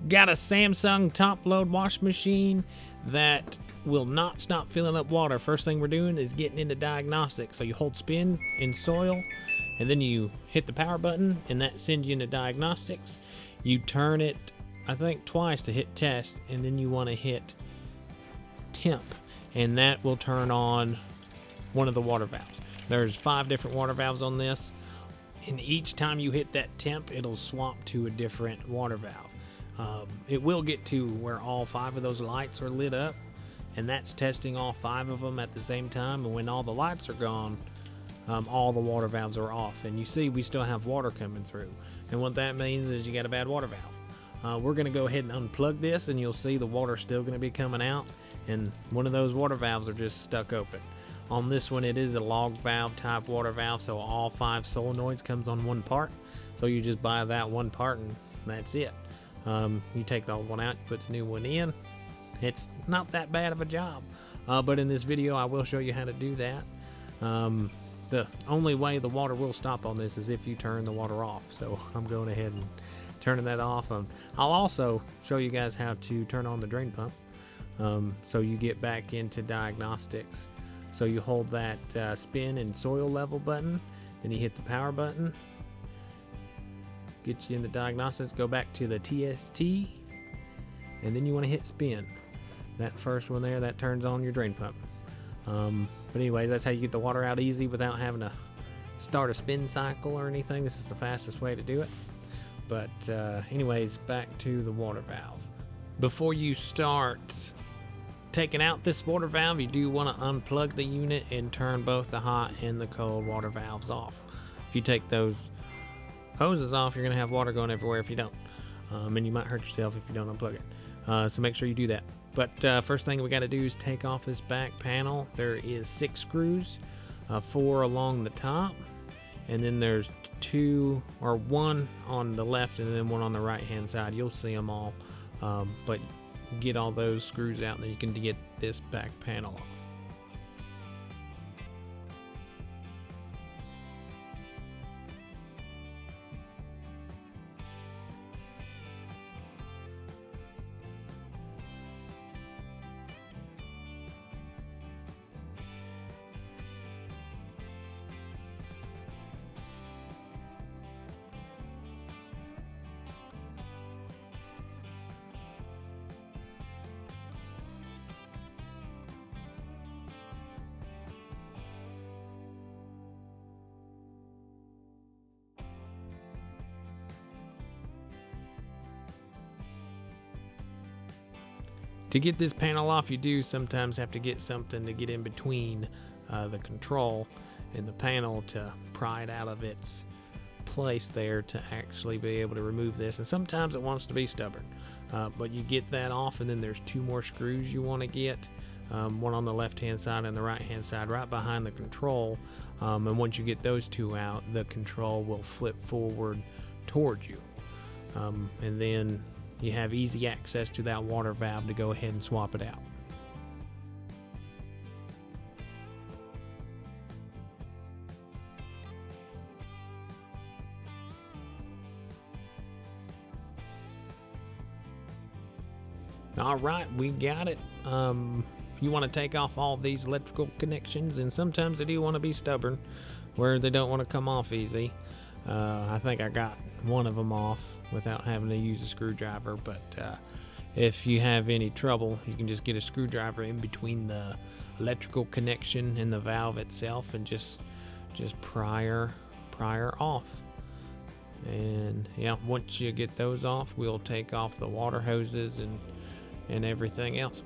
Got a Samsung top load wash machine that will not stop filling up water. First thing we're doing is getting into diagnostic. So you hold spin in soil, and then you hit the power button, and that sends you into diagnostics. You turn it, I think, twice to hit test, and then you want to hit temp, and that will turn on one of the water valves. There's 5 different water valves on this, and each time you hit that temp, it'll swap to a different water valve. It will get to where all 5 of those lights are lit up, and that's testing all 5 of them at the same time. And when all the lights are gone, all the water valves are off, and you see we still have water coming through. And what that means is you got a bad water valve. We're going to go ahead and unplug this, and you'll see the water still going to be coming out, and one of those water valves are just stuck open. On this one, it is a log valve type water valve, so all 5 solenoids comes on one part. So you just buy that one part, and that's it. You take the old one out, you put the new one in. It's not that bad of a job, but in this video I will show you how to do that. The only way the water will stop on this is if you turn the water off, so I'm going ahead and turning that off. I'll also show you guys how to turn on the drain pump, so you get back into diagnostics. So you hold that spin and soil level button, then you hit the power button, get you in the diagnostics, go back to the TST, and then you want to hit spin. That first one there, that turns on your drain pump. But anyway, that's how you get the water out easy without having to start a spin cycle or anything. This is the fastest way to do it. But anyways, back to the water valve. Before you start taking out this water valve, you do want to unplug the unit and turn both the hot and the cold water valves off. If you take those hoses off, you're going to have water going everywhere if you don't. And you might hurt yourself if you don't unplug it. So make sure you do that. But first thing we got to do is take off this back panel. There is 6 screws, 4 along the top, and then there's 2 or 1 on the left and then 1 on the right hand side. You'll see them all, but get all those screws out, and then you can get this back panel off. To get this panel off, you do sometimes have to get something to get in between the control and the panel to pry it out of its place there to actually be able to remove this. And sometimes it wants to be stubborn, but you get that off, and then there's 2 more screws you want to get, one on the left hand side and the right hand side right behind the control. And once you get those 2 out, the control will flip forward towards you, and then you have easy access to that water valve to go ahead and swap it out. All right, we got it. You want to take off all these electrical connections, and sometimes they do want to be stubborn where they don't want to come off easy. I think I got one of them off without having to use a screwdriver, but if you have any trouble, you can just get a screwdriver in between the electrical connection and the valve itself and just pry her off. And yeah, once you get those off, we'll take off the water hoses and everything else.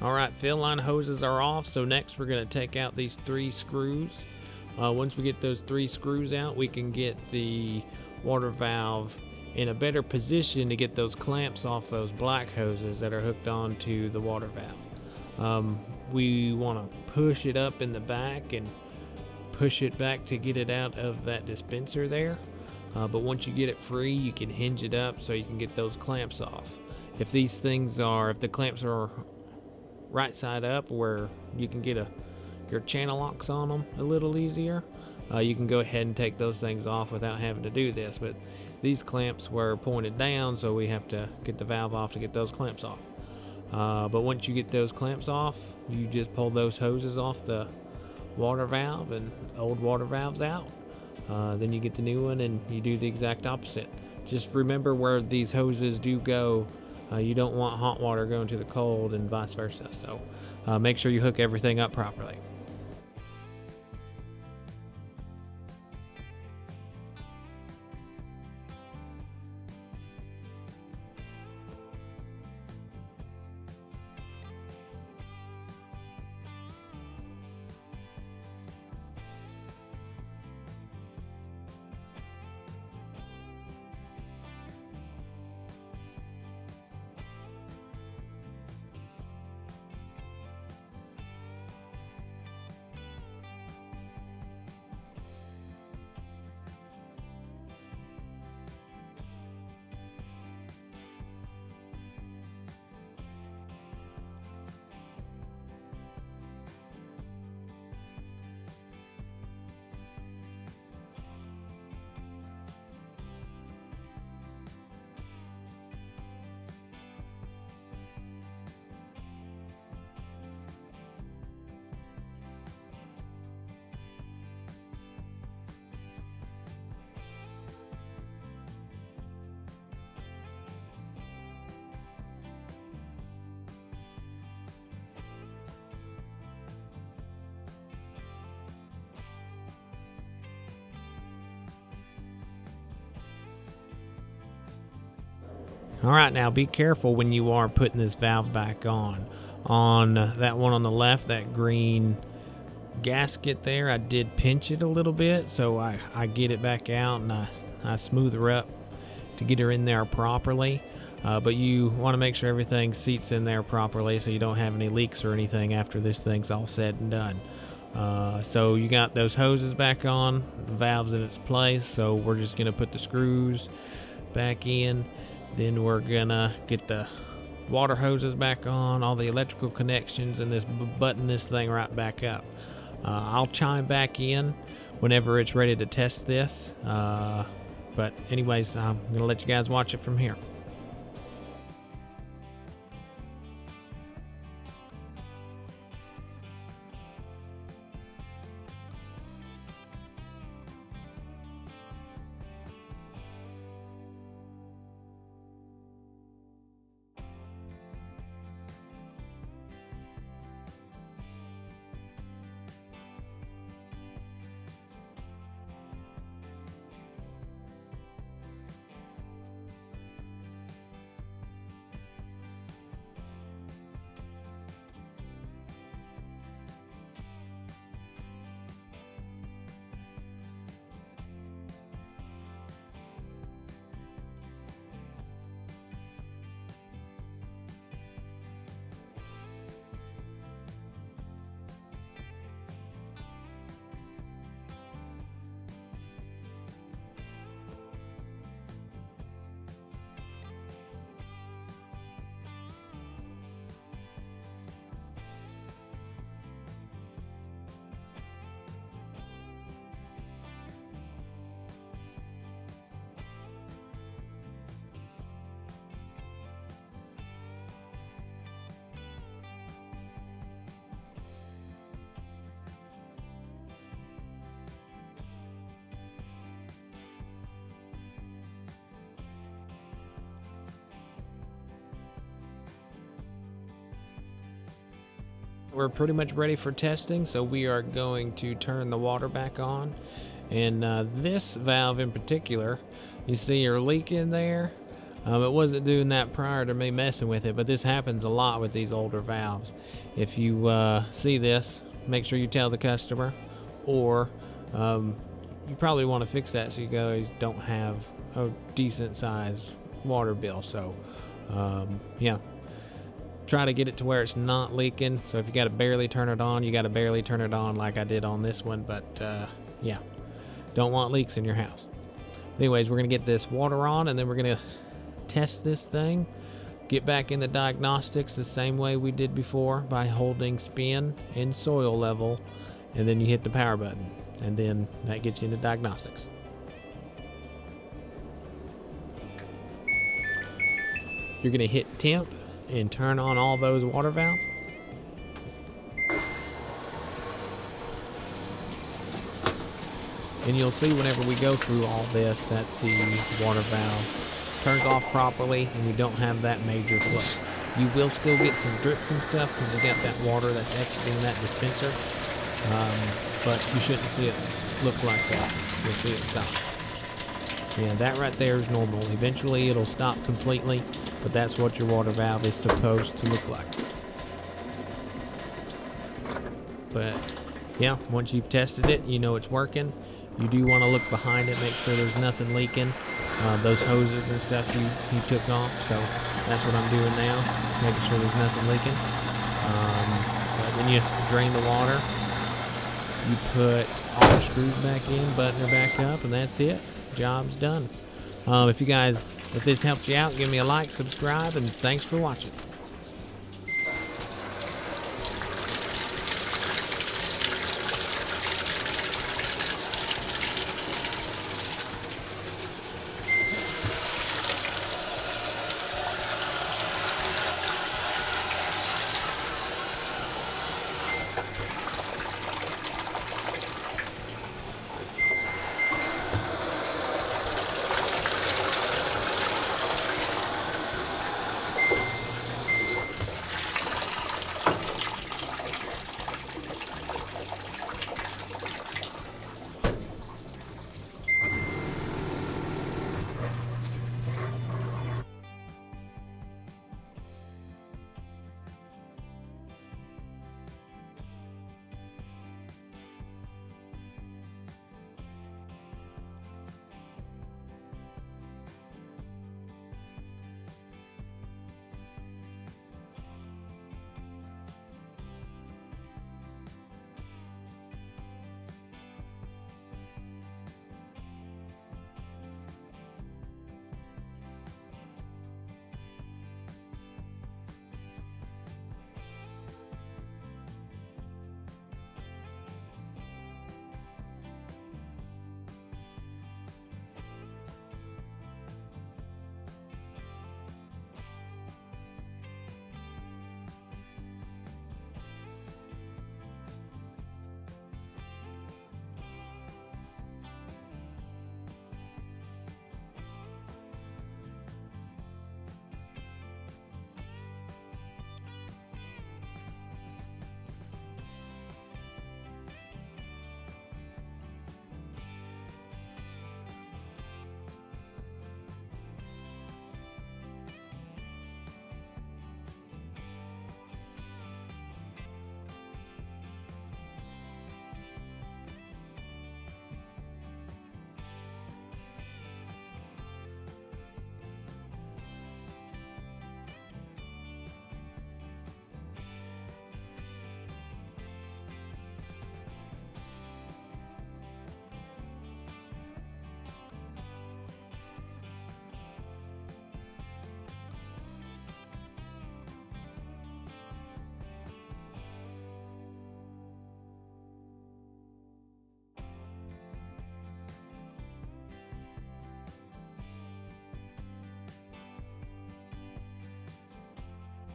Alright, fill line hoses are off, so next we're going to take out these 3 screws. Once we get those 3 screws out, we can get the water valve in a better position to get those clamps off those black hoses that are hooked onto the water valve. We want to push it up in the back and push it back to get it out of that dispenser there. But once you get it free, you can hinge it up so you can get those clamps off. If the clamps are right side up where you can get your channel locks on them a little easier, you can go ahead and take those things off without having to do this. But these clamps were pointed down, so we have to get the valve off to get those clamps off. But once you get those clamps off, you just pull those hoses off the water valve and old water valves out. Then you get the new one and you do the exact opposite. Just remember where these hoses do go. You don't want hot water going to the cold and vice versa. So make sure you hook everything up properly. Alright, now be careful when you are putting this valve back on. On that one on the left, that green gasket there, I did pinch it a little bit, so I get it back out and I smooth her up to get her in there properly. But you want to make sure everything seats in there properly so you don't have any leaks or anything after this thing's all said and done. So you got those hoses back on, the valve's in its place, so we're just going to put the screws back in. Then we're gonna get the water hoses back on, all the electrical connections, and button this thing right back up. I'll chime back in whenever it's ready to test this. But anyways, I'm gonna let you guys watch it from here. We're pretty much ready for testing, so we are going to turn the water back on. And this valve in particular, you see your leak in there. It wasn't doing that prior to me messing with it, but this happens a lot with these older valves. If you see this, make sure you tell the customer, or you probably want to fix that so you guys don't have a decent sized water bill. So yeah, try to get it to where it's not leaking. So if you got to barely turn it on, you got to barely turn it on like I did on this one. But yeah, don't want leaks in your house. Anyways, we're gonna get this water on, and then we're gonna test this thing, get back into diagnostics the same way we did before by holding spin and soil level, and then you hit the power button, and then that gets you into diagnostics. You're going to hit temp and turn on all those water valves. And you'll see whenever we go through all this that the water valve turns off properly and you don't have that major flow. You will still get some drips and stuff because you got that water that's exiting that dispenser, but you shouldn't see it look like that. You'll see it stop. Yeah, that right there is normal. Eventually it'll stop completely, but that's what your water valve is supposed to look like. But yeah, once you've tested it, you know it's working. You do want to look behind it, make sure there's nothing leaking. Those hoses and stuff you took off, so that's what I'm doing now, making sure there's nothing leaking. But then you drain the water, you put all the screws back in, button her back up, and that's it. Job's done. If this helped you out, give me a like, subscribe, and thanks for watching.